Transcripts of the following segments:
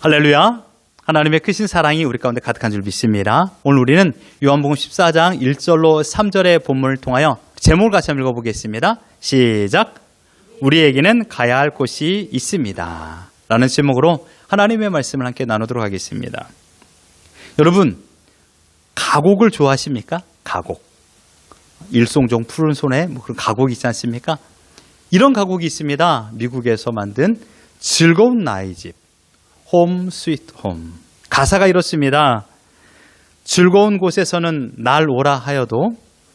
할렐루야. 하나님의 크신 사랑이 우리 가운데 가득한 줄 믿습니다. 오늘 우리는 요한복음 14장 1절로 3절의 본문을 통하여 제목을 같이 한번 읽어보겠습니다. 시작. 우리에게는 가야 할 곳이 있습니다. 라는 제목으로 하나님의 말씀을 함께 나누도록 하겠습니다. 여러분, 가곡을 좋아하십니까? 가곡. 일송종 푸른 손에 그런 가곡이 있지 않습니까? 이런 가곡이 있습니다. 미국에서 만든 즐거운 나의 집. 홈 스위트 홈. 가사가 이렇습니다. 즐거운 곳에서는 날 오라 하여도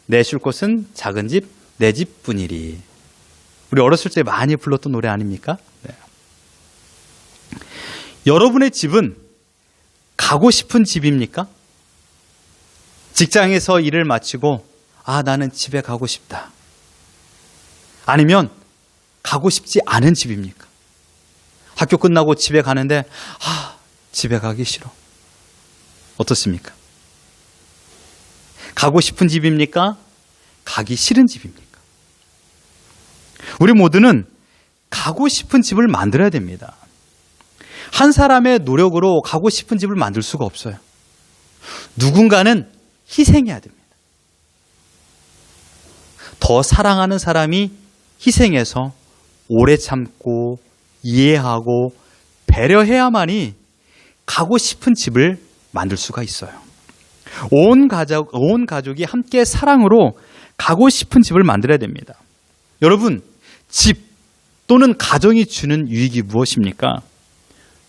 내 쉴 곳은 작은 집, 내 집뿐이리. 우리 어렸을 때 많이 불렀던 노래 아닙니까? 네. 여러분의 집은 가고 싶은 집입니까? 직장에서 일을 마치고 나는 집에 가고 싶다. 아니면 가고 싶지 않은 집입니까? 학교 끝나고 집에 가는데 집에 가기 싫어. 어떻습니까? 가고 싶은 집입니까? 가기 싫은 집입니까? 우리 모두는 가고 싶은 집을 만들어야 됩니다. 한 사람의 노력으로 가고 싶은 집을 만들 수가 없어요. 누군가는 희생해야 됩니다. 더 사랑하는 사람이 희생해서 오래 참고 이해하고 배려해야만이 가고 싶은 집을 만들 수가 있어요. 온 가족이 함께 사랑으로 가고 싶은 집을 만들어야 됩니다. 여러분, 집 또는 가정이 주는 유익이 무엇입니까?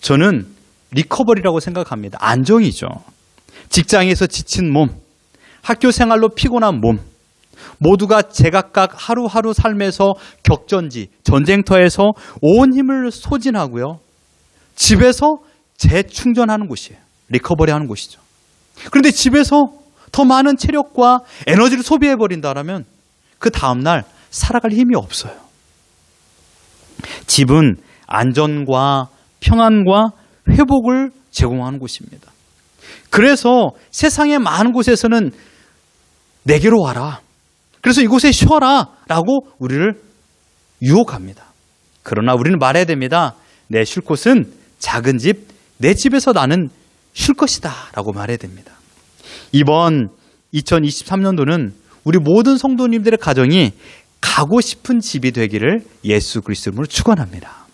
저는 리커버리라고 생각합니다. 안정이죠. 직장에서 지친 몸, 학교 생활로 피곤한 몸, 모두가 제각각 하루하루 삶에서 격전지, 전쟁터에서 온 힘을 소진하고요. 집에서 재충전하는 곳이에요. 리커버리 하는 곳이죠. 그런데 집에서 더 많은 체력과 에너지를 소비해버린다면 그 다음날 살아갈 힘이 없어요. 집은 안전과 평안과 회복을 제공하는 곳입니다. 그래서 세상의 많은 곳에서는 내게로 와라. 그래서 이곳에 쉬어라 라고 우리를 유혹합니다. 그러나 우리는 말해야 됩니다. 내 쉴 곳은 작은 집, 내 집에서 나는 쉴 것이다 라고 말해야 됩니다. 이번 2023년도는 우리 모든 성도님들의 가정이 가고 싶은 집이 되기를 예수 그리스도로 축원합니다.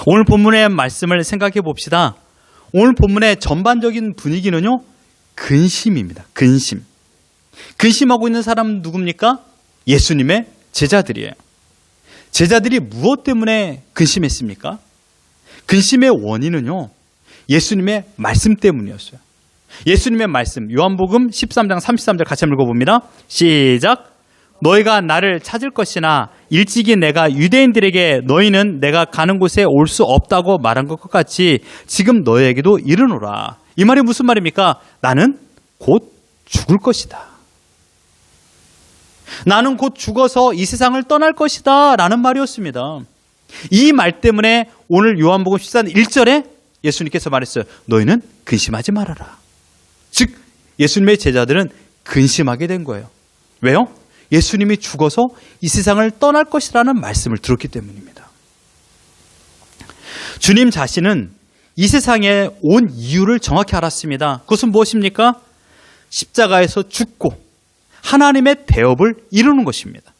오늘 본문의 말씀을 생각해 봅시다. 오늘 본문의 전반적인 분위기는요, 근심입니다. 근심. 근심하고 있는 사람은 누굽니까? 예수님의 제자들이에요. 제자들이 무엇 때문에 근심했습니까? 근심의 원인은요, 예수님의 말씀 때문이었어요. 예수님의 말씀, 요한복음 13장 33절 같이 한번 읽어봅니다. 시작. 너희가 나를 찾을 것이나 일찍이 내가 유대인들에게 너희는 내가 가는 곳에 올 수 없다고 말한 것 같이 지금 너희에게도 이르노라. 이 말이 무슨 말입니까? 나는 곧 죽을 것이다. 나는 곧 죽어서 이 세상을 떠날 것이다 라는 말이었습니다. 이 말 때문에 오늘 요한복음 14장 1절에 예수님께서 말했어요. 너희는 근심하지 말아라. 즉 예수님의 제자들은 근심하게 된 거예요. 왜요? 예수님이 죽어서 이 세상을 떠날 것이라는 말씀을 들었기 때문입니다. 주님 자신은 이 세상에 온 이유를 정확히 알았습니다. 그것은 무엇입니까? 십자가에서 죽고 하나님의 대업을 이루는 것입니다.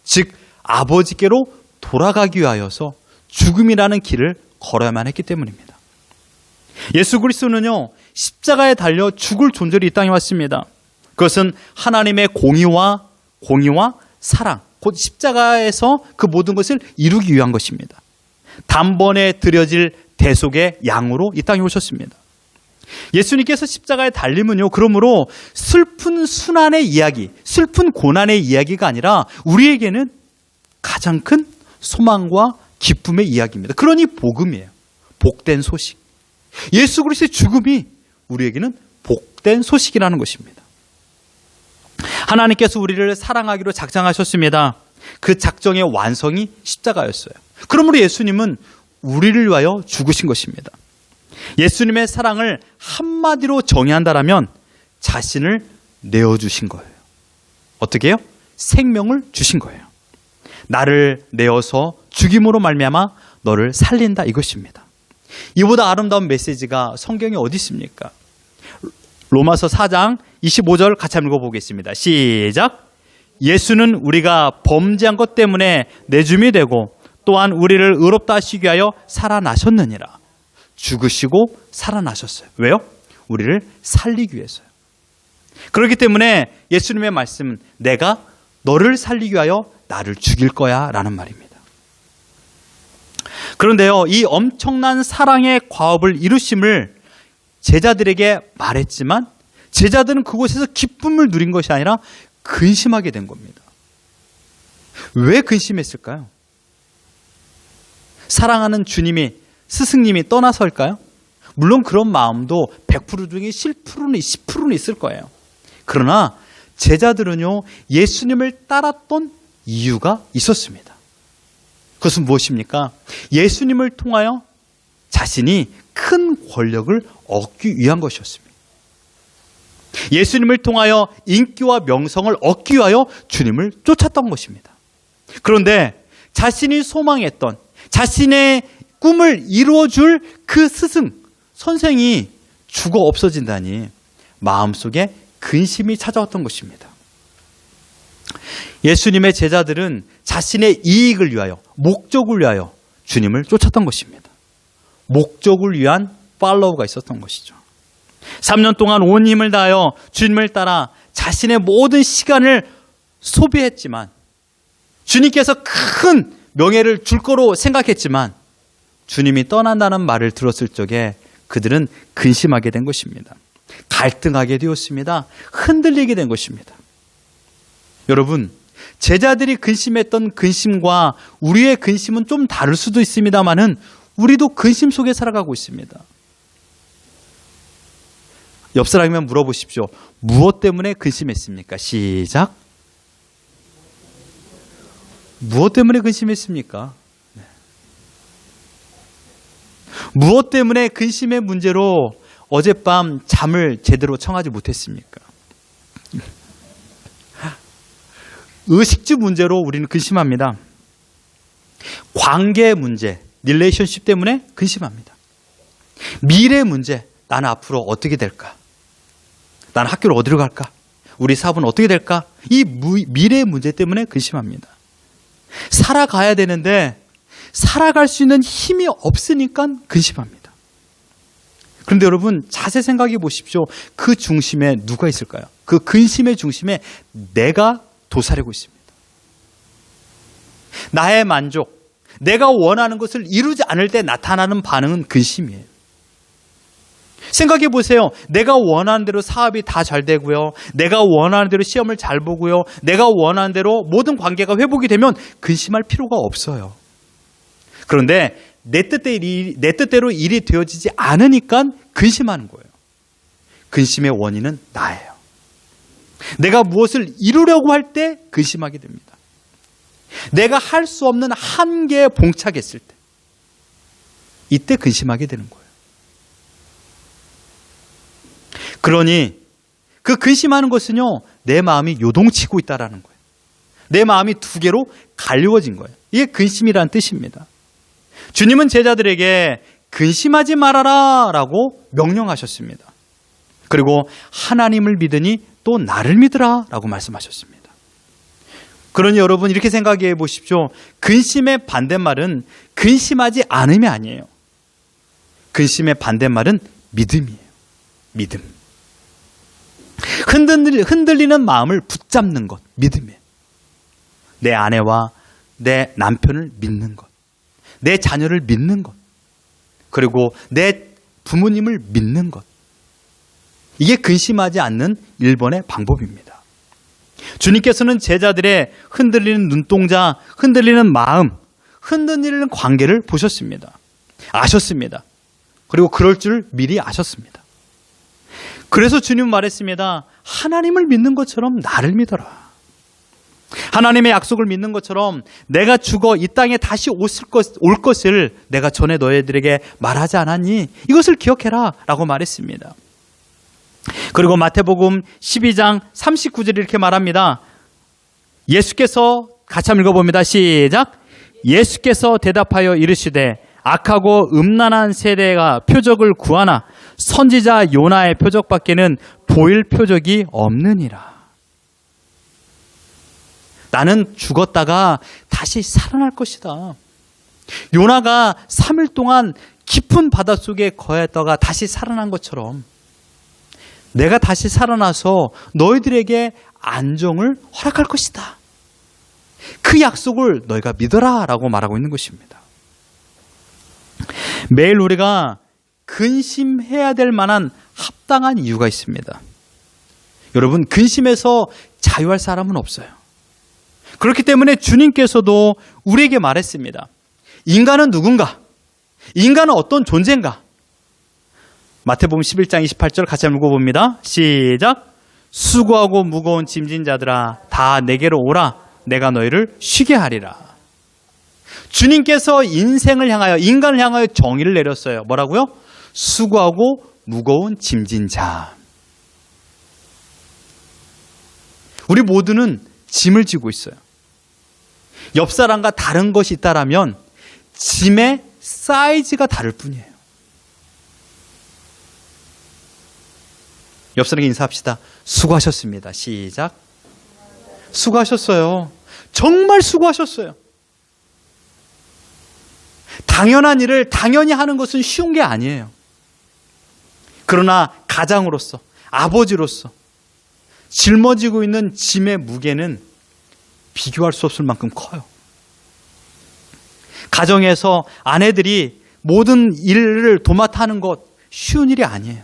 즉 아버지께로 돌아가기 위하여서 죽음이라는 길을 걸어야만 했기 때문입니다. 예수 그리스도는요, 십자가에 달려 죽을 존재로 이 땅에 왔습니다. 그것은 하나님의 공의와 사랑, 곧 십자가에서 그 모든 것을 이루기 위한 것입니다. 단번에 드려질 대속의 양으로 이 땅에 오셨습니다. 예수님께서 십자가에 달림은요, 그러므로 슬픈 순환의 이야기, 슬픈 고난의 이야기가 아니라 우리에게는 가장 큰 소망과 기쁨의 이야기입니다. 그러니 복음이에요. 복된 소식. 예수 그리스도의 죽음이 우리에게는 복된 소식이라는 것입니다. 하나님께서 우리를 사랑하기로 작정하셨습니다. 그 작정의 완성이 십자가였어요. 그러므로 예수님은 우리를 위하여 죽으신 것입니다. 예수님의 사랑을 한마디로 정의한다라면 자신을 내어주신 거예요. 어떻게 해요? 생명을 주신 거예요. 나를 내어서 죽임으로 말미암아 너를 살린다 이것입니다. 이보다 아름다운 메시지가 성경에 어디 있습니까? 로마서 4장 25절 같이 한번 읽어보겠습니다. 시작. 예수는 우리가 범죄한 것 때문에 내줌이 되고 또한 우리를 의롭다 하시기 위하여 살아나셨느니라. 죽으시고 살아나셨어요. 왜요? 우리를 살리기 위해서요. 그렇기 때문에 예수님의 말씀은 내가 너를 살리기 위하여 나를 죽일 거야 라는 말입니다. 그런데요, 이 엄청난 사랑의 과업을 이루심을 제자들에게 말했지만 제자들은 그곳에서 기쁨을 누린 것이 아니라 근심하게 된 겁니다. 왜 근심했을까요? 사랑하는 주님이, 스승님이 떠나서일까요? 물론 그런 마음도 100% 중에 10%는, 10%는 있을 거예요. 그러나 제자들은요, 예수님을 따랐던 이유가 있었습니다. 그것은 무엇입니까? 예수님을 통하여 자신이 큰 권력을 얻기 위한 것이었습니다. 예수님을 통하여 인기와 명성을 얻기 위하여 주님을 쫓았던 것입니다. 그런데 자신이 소망했던, 자신의 꿈을 이루어줄 그 스승, 선생이 죽어 없어진다니 마음속에 근심이 찾아왔던 것입니다. 예수님의 제자들은 자신의 이익을 위하여, 목적을 위하여 주님을 쫓았던 것입니다. 목적을 위한 팔로우가 있었던 것이죠. 3년 동안 온 힘을 다하여 주님을 따라 자신의 모든 시간을 소비했지만, 주님께서 큰 명예를 줄 거로 생각했지만 주님이 떠난다는 말을 들었을 적에 그들은 근심하게 된 것입니다. 갈등하게 되었습니다. 흔들리게 된 것입니다. 여러분, 제자들이 근심했던 근심과 우리의 근심은 좀 다를 수도 있습니다만은 우리도 근심 속에 살아가고 있습니다. 옆 사람이면 물어보십시오. 무엇 때문에 근심했습니까? 시작. 무엇 때문에 근심했습니까? 네. 무엇 때문에 근심의 문제로 어젯밤 잠을 제대로 청하지 못했습니까? 의식주 문제로 우리는 근심합니다. 관계 문제, 릴레이션십 때문에 근심합니다. 미래 문제, 나는 앞으로 어떻게 될까? 나는 학교를 어디로 갈까? 우리 사업은 어떻게 될까? 이 미래 문제 때문에 근심합니다. 살아가야 되는데 살아갈 수 있는 힘이 없으니까 근심합니다. 그런데 여러분, 자세 생각해 보십시오. 그 중심에 누가 있을까요? 그 근심의 중심에 내가 도사리고 있습니다. 나의 만족, 내가 원하는 것을 이루지 않을 때 나타나는 반응은 근심이에요. 생각해 보세요. 내가 원하는 대로 사업이 다 잘 되고요. 내가 원하는 대로 시험을 잘 보고요. 내가 원하는 대로 모든 관계가 회복이 되면 근심할 필요가 없어요. 그런데 내 뜻대로 일이 되어지지 않으니까 근심하는 거예요. 근심의 원인은 나예요. 내가 무엇을 이루려고 할 때 근심하게 됩니다. 내가 할 수 없는 한계에 봉착했을 때, 이때 근심하게 되는 거예요. 그러니 그 근심하는 것은요, 내 마음이 요동치고 있다라는 거예요. 내 마음이 두 개로 갈리워진 거예요. 이게 근심이라는 뜻입니다. 주님은 제자들에게 근심하지 말아라 라고 명령하셨습니다. 그리고 하나님을 믿으니 또 나를 믿으라 라고 말씀하셨습니다. 그러니 여러분, 이렇게 생각해 보십시오. 근심의 반대말은 근심하지 않음이 아니에요. 근심의 반대말은 믿음이에요. 믿음. 흔들리는 마음을 붙잡는 것, 믿음이에요. 내 아내와 내 남편을 믿는 것, 내 자녀를 믿는 것, 그리고 내 부모님을 믿는 것. 이게 근심하지 않는 1번의 방법입니다. 주님께서는 제자들의 흔들리는 눈동자, 흔들리는 마음, 흔들리는 관계를 보셨습니다. 아셨습니다. 그리고 그럴 줄 미리 아셨습니다. 그래서 주님은 말했습니다. 하나님을 믿는 것처럼 나를 믿어라. 하나님의 약속을 믿는 것처럼 내가 죽어 이 땅에 다시 올 것을 내가 전에 너희들에게 말하지 않았니? 이것을 기억해라 라고 말했습니다. 그리고 마태복음 12장 39절에 이렇게 말합니다. 예수께서 같이 한번 읽어봅니다. 시작. 예수께서 대답하여 이르시되 악하고 음란한 세대가 표적을 구하나 선지자 요나의 표적밖에는 보일 표적이 없느니라. 나는 죽었다가 다시 살아날 것이다. 요나가 3일 동안 깊은 바닷속에 거했다가 다시 살아난 것처럼 내가 다시 살아나서 너희들에게 안정을 허락할 것이다. 그 약속을 너희가 믿어라 라고 말하고 있는 것입니다. 매일 우리가 근심해야 될 만한 합당한 이유가 있습니다. 여러분, 근심에서 자유할 사람은 없어요. 그렇기 때문에 주님께서도 우리에게 말했습니다. 인간은 누군가? 인간은 어떤 존재인가? 마태복음 11장 28절 같이 한번 읽어봅니다. 시작. 수고하고 무거운 짐진 자들아 다 내게로 오라. 내가 너희를 쉬게 하리라. 주님께서 인생을 향하여, 인간을 향하여 정의를 내렸어요. 뭐라고요? 수고하고 무거운 짐진 자. 우리 모두는 짐을 지고 있어요. 옆 사람과 다른 것이 있다라면 짐의 사이즈가 다를 뿐이에요. 옆 사람에게 인사합시다. 수고하셨습니다. 시작. 수고하셨어요. 정말 수고하셨어요. 당연한 일을 당연히 하는 것은 쉬운 게 아니에요. 그러나 가장으로서, 아버지로서 짊어지고 있는 짐의 무게는 비교할 수 없을 만큼 커요. 가정에서 아내들이 모든 일을 도맡아 하는 것 쉬운 일이 아니에요.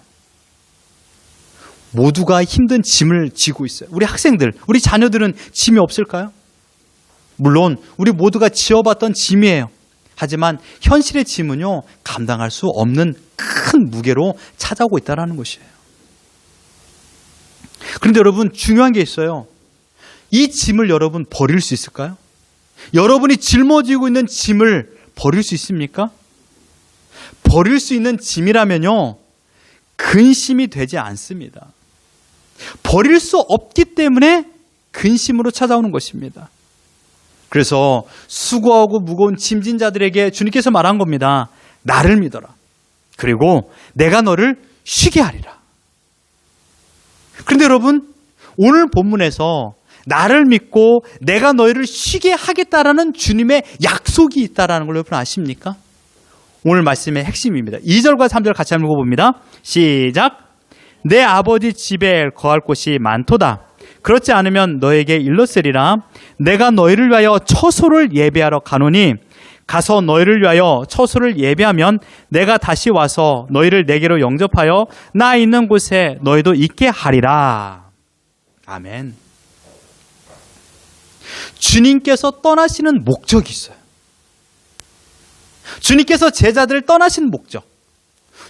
모두가 힘든 짐을 지고 있어요. 우리 학생들, 우리 자녀들은 짐이 없을까요? 물론 우리 모두가 지어봤던 짐이에요. 하지만 현실의 짐은요, 감당할 수 없는 큰 무게로 찾아오고 있다는 것이에요. 그런데 여러분, 중요한 게 있어요. 이 짐을 여러분 버릴 수 있을까요? 여러분이 짊어지고 있는 짐을 버릴 수 있습니까? 버릴 수 있는 짐이라면요, 근심이 되지 않습니다. 버릴 수 없기 때문에 근심으로 찾아오는 것입니다. 그래서 수고하고 무거운 짐진 자들에게 주님께서 말한 겁니다. 나를 믿어라. 그리고 내가 너를 쉬게 하리라. 그런데 여러분, 오늘 본문에서 나를 믿고 내가 너희를 쉬게 하겠다라는 주님의 약속이 있다라는 걸 여러분 아십니까? 오늘 말씀의 핵심입니다. 2절과 3절 같이 한번 읽어봅니다. 시작. 내 아버지 집에 거할 곳이 많도다. 그렇지 않으면 너에게 일렀으리라. 내가 너희를 위하여 처소를 예배하러 가노니 가서 너희를 위하여 처소를 예배하면 내가 다시 와서 너희를 내게로 영접하여 나 있는 곳에 너희도 있게 하리라. 아멘. 주님께서 떠나시는 목적이 있어요. 주님께서 제자들을 떠나신 목적,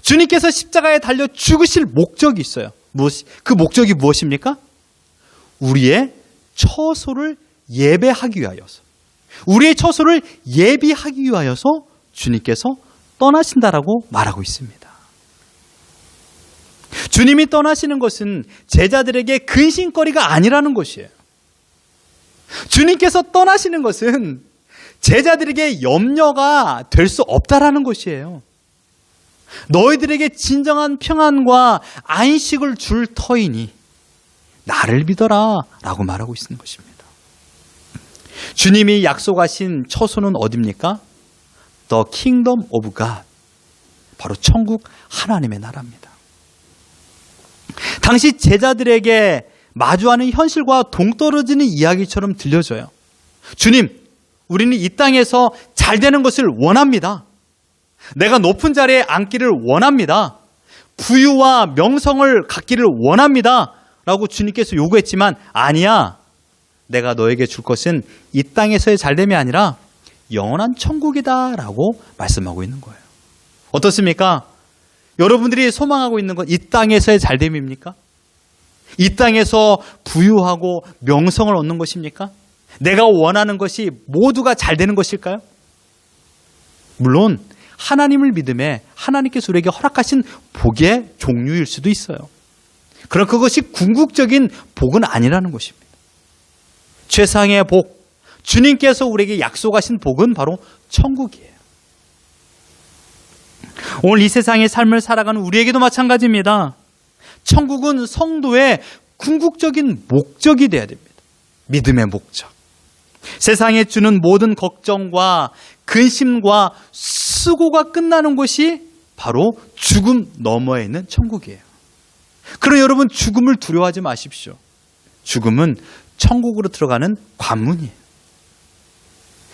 주님께서 십자가에 달려 죽으실 목적이 있어요. 그 목적이 무엇입니까? 우리의 처소를 예배하기 위하여서, 우리의 처소를 예비하기 위하여서 주님께서 떠나신다라고 말하고 있습니다. 주님이 떠나시는 것은 제자들에게 근심거리가 아니라는 것이에요. 주님께서 떠나시는 것은 제자들에게 염려가 될 수 없다라는 것이에요. 너희들에게 진정한 평안과 안식을 줄 터이니 나를 믿어라 라고 말하고 있는 것입니다. 주님이 약속하신 처소는 어디입니까? The Kingdom of God, 바로 천국 하나님의 나라입니다. 당시 제자들에게 마주하는 현실과 동떨어지는 이야기처럼 들려져요. 주님, 우리는 이 땅에서 잘 되는 것을 원합니다. 내가 높은 자리에 앉기를 원합니다. 부유와 명성을 갖기를 원합니다. 라고 주님께서 요구했지만 아니야. 내가 너에게 줄 것은 이 땅에서의 잘됨이 아니라 영원한 천국이다 라고 말씀하고 있는 거예요. 어떻습니까? 여러분들이 소망하고 있는 건 이 땅에서의 잘됨입니까? 이 땅에서 부유하고 명성을 얻는 것입니까? 내가 원하는 것이 모두가 잘 되는 것일까요? 물론 하나님을 믿음에 하나님께서 우리에게 허락하신 복의 종류일 수도 있어요. 그러나 그것이 궁극적인 복은 아니라는 것입니다. 최상의 복, 주님께서 우리에게 약속하신 복은 바로 천국이에요. 오늘 이 세상의 삶을 살아가는 우리에게도 마찬가지입니다. 천국은 성도의 궁극적인 목적이 되어야 됩니다. 믿음의 목적. 세상에 주는 모든 걱정과 근심과 수고가 끝나는 곳이 바로 죽음 너머에 있는 천국이에요. 그러나 여러분, 죽음을 두려워하지 마십시오. 죽음은 천국으로 들어가는 관문이에요.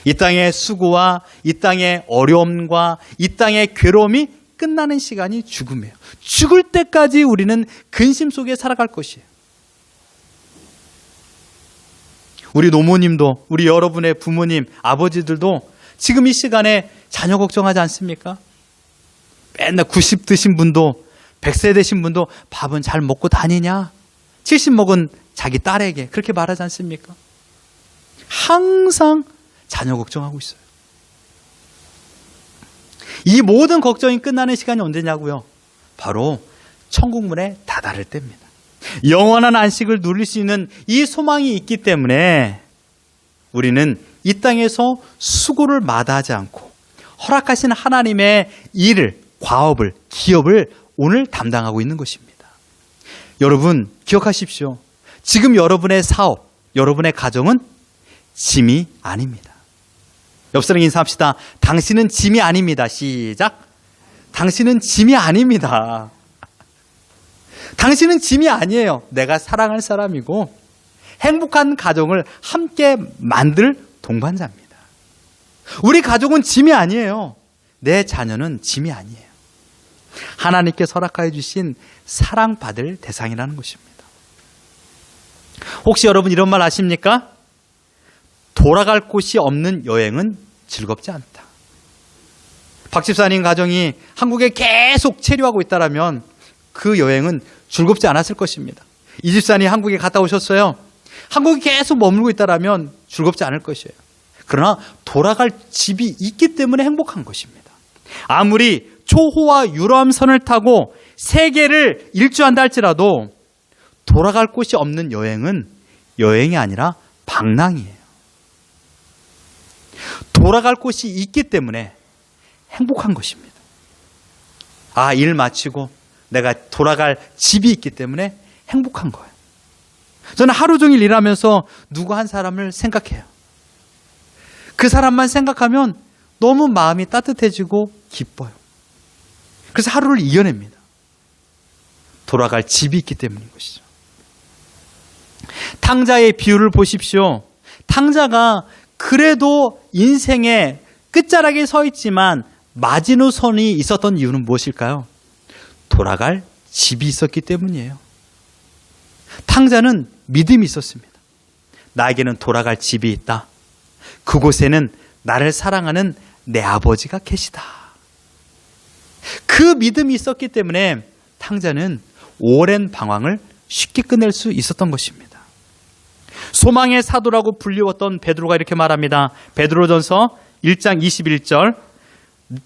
이 땅의 수고와 이 땅의 어려움과 이 땅의 괴로움이 끝나는 시간이 죽음이에요. 죽을 때까지 우리는 근심 속에 살아갈 것이에요. 우리 노모님도, 우리 여러분의 부모님, 아버지들도 지금 이 시간에 자녀 걱정하지 않습니까? 맨날 90 드신 분도, 100세 되신 분도 밥은 잘 먹고 다니냐? 70 먹은 자기 딸에게 그렇게 말하지 않습니까? 항상 자녀 걱정하고 있어요. 이 모든 걱정이 끝나는 시간이 언제냐고요? 바로 천국문에 다다를 때입니다. 영원한 안식을 누릴 수 있는 이 소망이 있기 때문에 우리는 이 땅에서 수고를 마다하지 않고 허락하신 하나님의 일을, 과업을, 기업을 오늘 담당하고 있는 것입니다. 여러분, 기억하십시오. 지금 여러분의 사업, 여러분의 가정은 짐이 아닙니다. 옆 사람 인사합시다. 당신은 짐이 아닙니다. 시작. 당신은 짐이 아닙니다. 당신은 짐이 아니에요. 내가 사랑할 사람이고 행복한 가정을 함께 만들 동반자입니다. 우리 가족은 짐이 아니에요. 내 자녀는 짐이 아니에요. 하나님께 허락하여 주신 사랑받을 대상이라는 것입니다. 혹시 여러분 이런 말 아십니까? 돌아갈 곳이 없는 여행은 즐겁지 않다. 박 집사님 가정이 한국에 계속 체류하고 있다면 그 여행은 즐겁지 않았을 것입니다. 이 집사님 한국에 갔다 오셨어요. 한국에 계속 머물고 있다면 즐겁지 않을 것이에요. 그러나 돌아갈 집이 있기 때문에 행복한 것입니다. 아무리 초호화 유람선을 타고 세계를 일주한다 할지라도 돌아갈 곳이 없는 여행은 여행이 아니라 방랑이에요. 돌아갈 곳이 있기 때문에 행복한 것입니다. 아, 일 마치고 내가 돌아갈 집이 있기 때문에 행복한 거예요. 저는 하루 종일 일하면서 누구 한 사람을 생각해요. 그 사람만 생각하면 너무 마음이 따뜻해지고 기뻐요. 그래서 하루를 이겨냅니다. 돌아갈 집이 있기 때문인 것이죠. 탕자의 비유를 보십시오. 탕자가 그래도 인생의 끝자락에 서 있지만 마지노선이 있었던 이유는 무엇일까요? 돌아갈 집이 있었기 때문이에요. 탕자는 믿음이 있었습니다. 나에게는 돌아갈 집이 있다. 그곳에는 나를 사랑하는 내 아버지가 계시다. 그 믿음이 있었기 때문에 탕자는 오랜 방황을 쉽게 끝낼 수 있었던 것입니다. 소망의 사도라고 불리웠던 베드로가 이렇게 말합니다. 베드로전서 1장 21절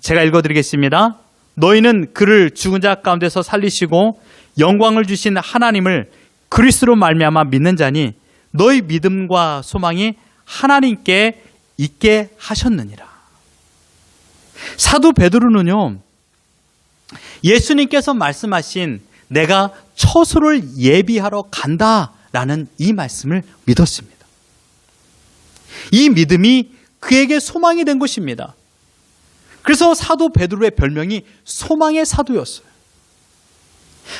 제가 읽어드리겠습니다. 너희는 그를 죽은 자 가운데서 살리시고 영광을 주신 하나님을 그리스도로 말미암아 믿는 자니 너희 믿음과 소망이 하나님께 있게 하셨느니라. 사도 베드로는요, 예수님께서 말씀하신 내가 처소를 예비하러 간다라는 이 말씀을 믿었습니다. 이 믿음이 그에게 소망이 된 것입니다. 그래서 사도 베드로의 별명이 소망의 사도였어요.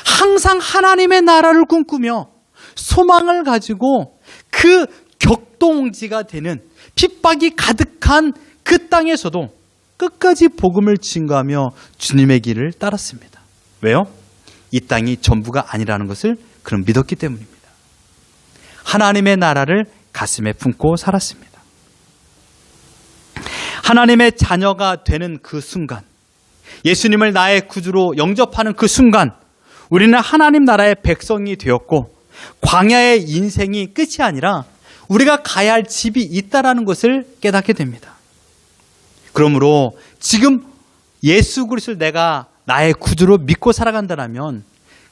항상 하나님의 나라를 꿈꾸며 소망을 가지고 그 격동지가 되는 핍박이 가득한 그 땅에서도 끝까지 복음을 증거하며 주님의 길을 따랐습니다. 왜요? 이 땅이 전부가 아니라는 것을 그는 믿었기 때문입니다. 하나님의 나라를 가슴에 품고 살았습니다. 하나님의 자녀가 되는 그 순간, 예수님을 나의 구주로 영접하는 그 순간 우리는 하나님 나라의 백성이 되었고 광야의 인생이 끝이 아니라 우리가 가야 할 집이 있다는 것을 깨닫게 됩니다. 그러므로 지금 예수 그리스도를 내가 나의 구주로 믿고 살아간다면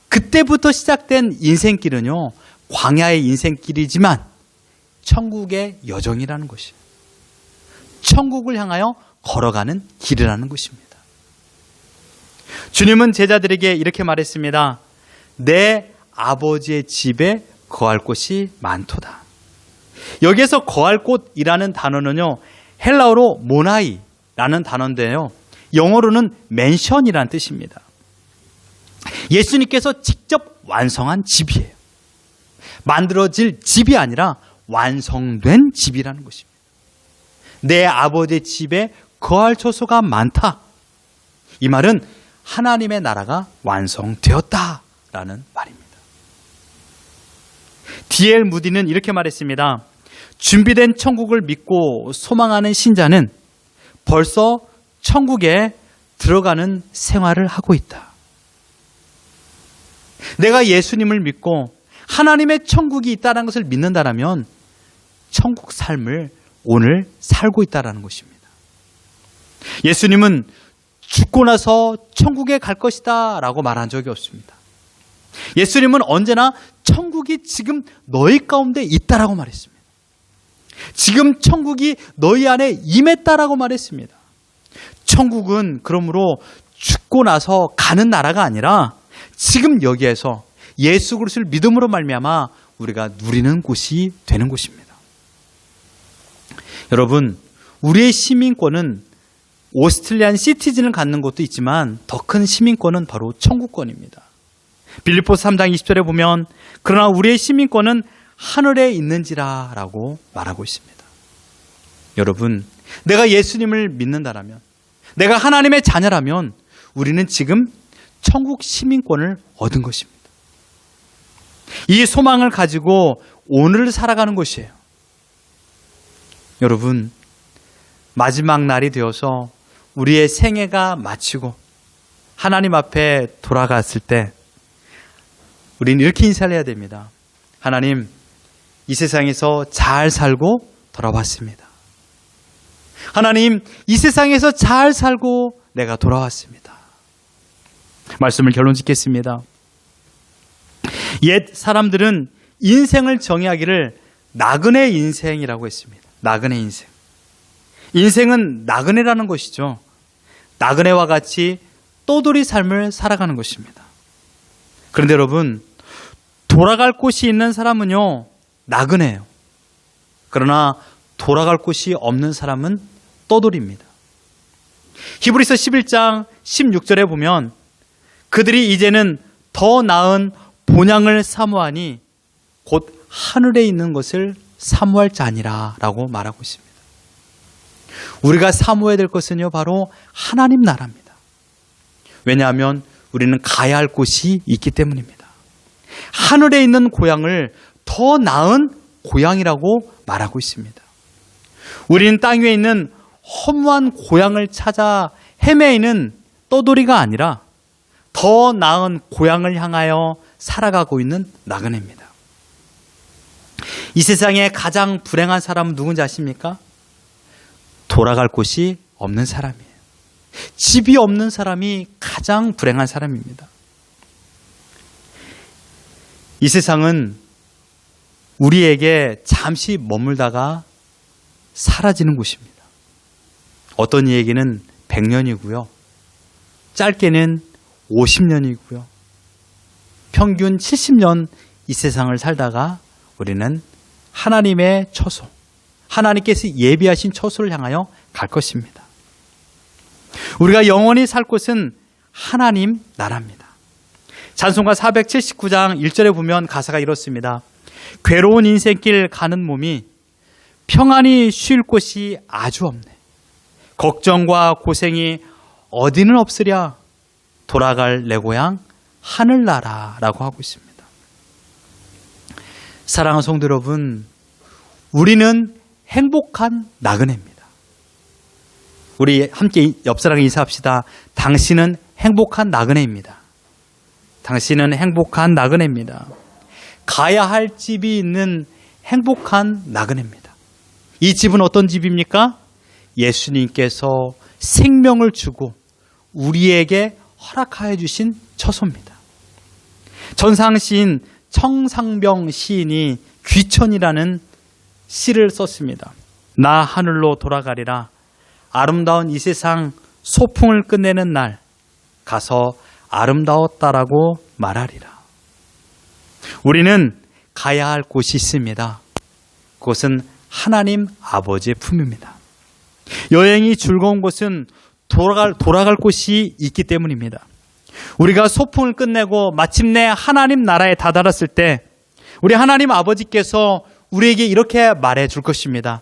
그때부터 시작된 인생길은요, 광야의 인생길이지만 천국의 여정이라는 것이에요. 천국을 향하여 걸어가는 길이라는 것입니다. 주님은 제자들에게 이렇게 말했습니다. 내 아버지의 집에 거할 곳이 많도다. 여기에서 거할 곳이라는 단어는요, 헬라어로 모나이라는 단어인데요, 영어로는 맨션이라는 뜻입니다. 예수님께서 직접 완성한 집이에요. 만들어질 집이 아니라 완성된 집이라는 것입니다. 내 아버지의 집에 거할 처소가 많다. 이 말은 하나님의 나라가 완성되었다라는 말입니다. D.L. 무디는 이렇게 말했습니다. 준비된 천국을 믿고 소망하는 신자는 벌써 천국에 들어가는 생활을 하고 있다. 내가 예수님을 믿고 하나님의 천국이 있다는 것을 믿는다라면 천국 삶을 오늘 살고 있다는 것입니다. 예수님은 죽고 나서 천국에 갈 것이다 라고 말한 적이 없습니다. 예수님은 언제나 천국이 지금 너희 가운데 있다라고 말했습니다. 지금 천국이 너희 안에 임했다라고 말했습니다. 천국은 그러므로 죽고 나서 가는 나라가 아니라 지금 여기에서 예수 그리스도를 믿음으로 말미암아 우리가 누리는 곳이 되는 곳입니다. 여러분, 우리의 시민권은 오스트리안 시티즌을 갖는 것도 있지만 더 큰 시민권은 바로 천국권입니다. 빌립보서 3장 20절에 보면 그러나 우리의 시민권은 하늘에 있는지라 라고 말하고 있습니다. 여러분, 내가 예수님을 믿는다라면, 내가 하나님의 자녀라면 우리는 지금 천국 시민권을 얻은 것입니다. 이 소망을 가지고 오늘을 살아가는 것이에요. 여러분, 마지막 날이 되어서 우리의 생애가 마치고 하나님 앞에 돌아갔을 때 우리는 이렇게 인사를 해야 됩니다. 하나님, 이 세상에서 잘 살고 돌아왔습니다. 하나님, 이 세상에서 잘 살고 내가 돌아왔습니다. 말씀을 결론 짓겠습니다. 옛 사람들은 인생을 정의하기를 나그네 인생이라고 했습니다. 나그네 인생. 인생은 나그네라는 것이죠. 나그네와 같이 떠돌이 삶을 살아가는 것입니다. 그런데 여러분, 돌아갈 곳이 있는 사람은요, 나그네예요. 그러나 돌아갈 곳이 없는 사람은 떠돌이입니다. 히브리서 11장 16절에 보면 그들이 이제는 더 나은 본향을 사모하니 곧 하늘에 있는 것을 사모할 자니라 라고 말하고 있습니다. 우리가 사모해야 될 것은요, 바로 하나님 나라입니다. 왜냐하면 우리는 가야 할 곳이 있기 때문입니다. 하늘에 있는 고향을 더 나은 고향이라고 말하고 있습니다. 우리는 땅 위에 있는 허무한 고향을 찾아 헤매이는 떠돌이가 아니라 더 나은 고향을 향하여 살아가고 있는 나그네입니다. 이 세상에 가장 불행한 사람은 누군지 아십니까? 돌아갈 곳이 없는 사람이에요. 집이 없는 사람이 가장 불행한 사람입니다. 이 세상은 우리에게 잠시 머물다가 사라지는 곳입니다. 어떤 이에게는 100년이고요. 짧게는 50년이고요. 평균 70년 이 세상을 살다가 우리는 하나님의 처소, 하나님께서 예비하신 처소를 향하여 갈 것입니다. 우리가 영원히 살 곳은 하나님 나라입니다. 찬송가 479장 1절에 보면 가사가 이렇습니다. 괴로운 인생길 가는 몸이 평안히 쉴 곳이 아주 없네. 걱정과 고생이 어디는 없으랴. 돌아갈 내 고향 하늘나라라고 하고 있습니다. 사랑하는 성도 여러분, 우리는 행복한 나그네입니다. 우리 함께 옆 사람에게 인사합시다. 당신은 행복한 나그네입니다. 당신은 행복한 나그네입니다. 가야 할 집이 있는 행복한 나그네입니다. 이 집은 어떤 집입니까? 예수님께서 생명을 주고 우리에게 허락하여 주신 처소입니다. 전상시인 청상병 시인이 귀천이라는 시를 썼습니다. 나 하늘로 돌아가리라. 아름다운 이 세상 소풍을 끝내는 날 가서 아름다웠다라고 말하리라. 우리는 가야 할 곳이 있습니다. 그것은 하나님 아버지의 품입니다. 여행이 즐거운 곳은 돌아갈 곳이 있기 때문입니다. 우리가 소풍을 끝내고 마침내 하나님 나라에 다다랐을 때 우리 하나님 아버지께서 우리에게 이렇게 말해 줄 것입니다.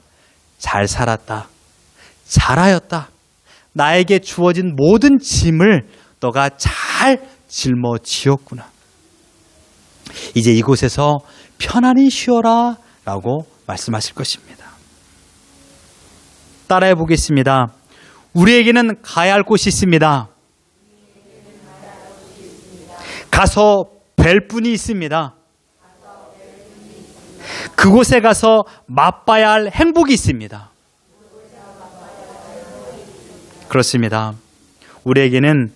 잘 살았다. 잘하였다. 나에게 주어진 모든 짐을 너가 잘 짊어지었구나. 이제 이곳에서 편안히 쉬어라 라고 말씀하실 것입니다. 따라해 보겠습니다. 우리에게는 가야 할 곳이 있습니다. 가서 뵐 분이 있습니다. 그곳에 가서 맛봐야 할 행복이 있습니다. 그렇습니다. 우리에게는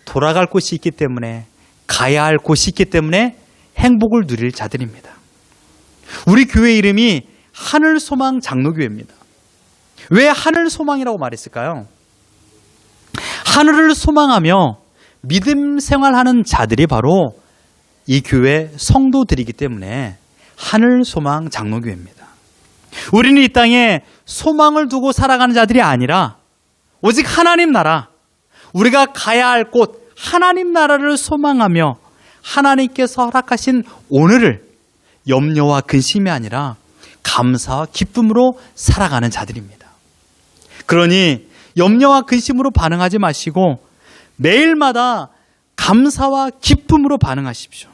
돌아갈 곳이 있기 때문에, 가야 할 곳이 있기 때문에 행복을 누릴 자들입니다. 우리 교회 이름이 하늘소망 장로교회입니다. 왜 하늘소망이라고 말했을까요? 하늘을 소망하며 믿음 생활하는 자들이 바로 이 교회 성도들이기 때문에 하늘소망 장로교회입니다. 우리는 이 땅에 소망을 두고 살아가는 자들이 아니라 오직 하나님 나라, 우리가 가야 할 곳 하나님 나라를 소망하며 하나님께서 허락하신 오늘을 염려와 근심이 아니라 감사와 기쁨으로 살아가는 자들입니다. 그러니 염려와 근심으로 반응하지 마시고 매일마다 감사와 기쁨으로 반응하십시오.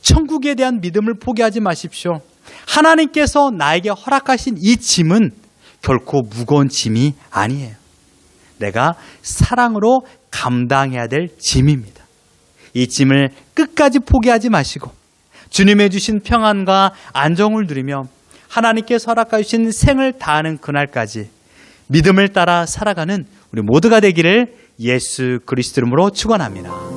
천국에 대한 믿음을 포기하지 마십시오. 하나님께서 나에게 허락하신 이 짐은 결코 무거운 짐이 아니에요. 내가 사랑으로 감당해야 될 짐입니다. 이 짐을 끝까지 포기하지 마시고 주님의 주신 평안과 안정을 누리며 하나님께서 허락하신 생을 다하는 그날까지 믿음을 따라 살아가는 우리 모두가 되기를 예수 그리스도 이름으로 축원합니다.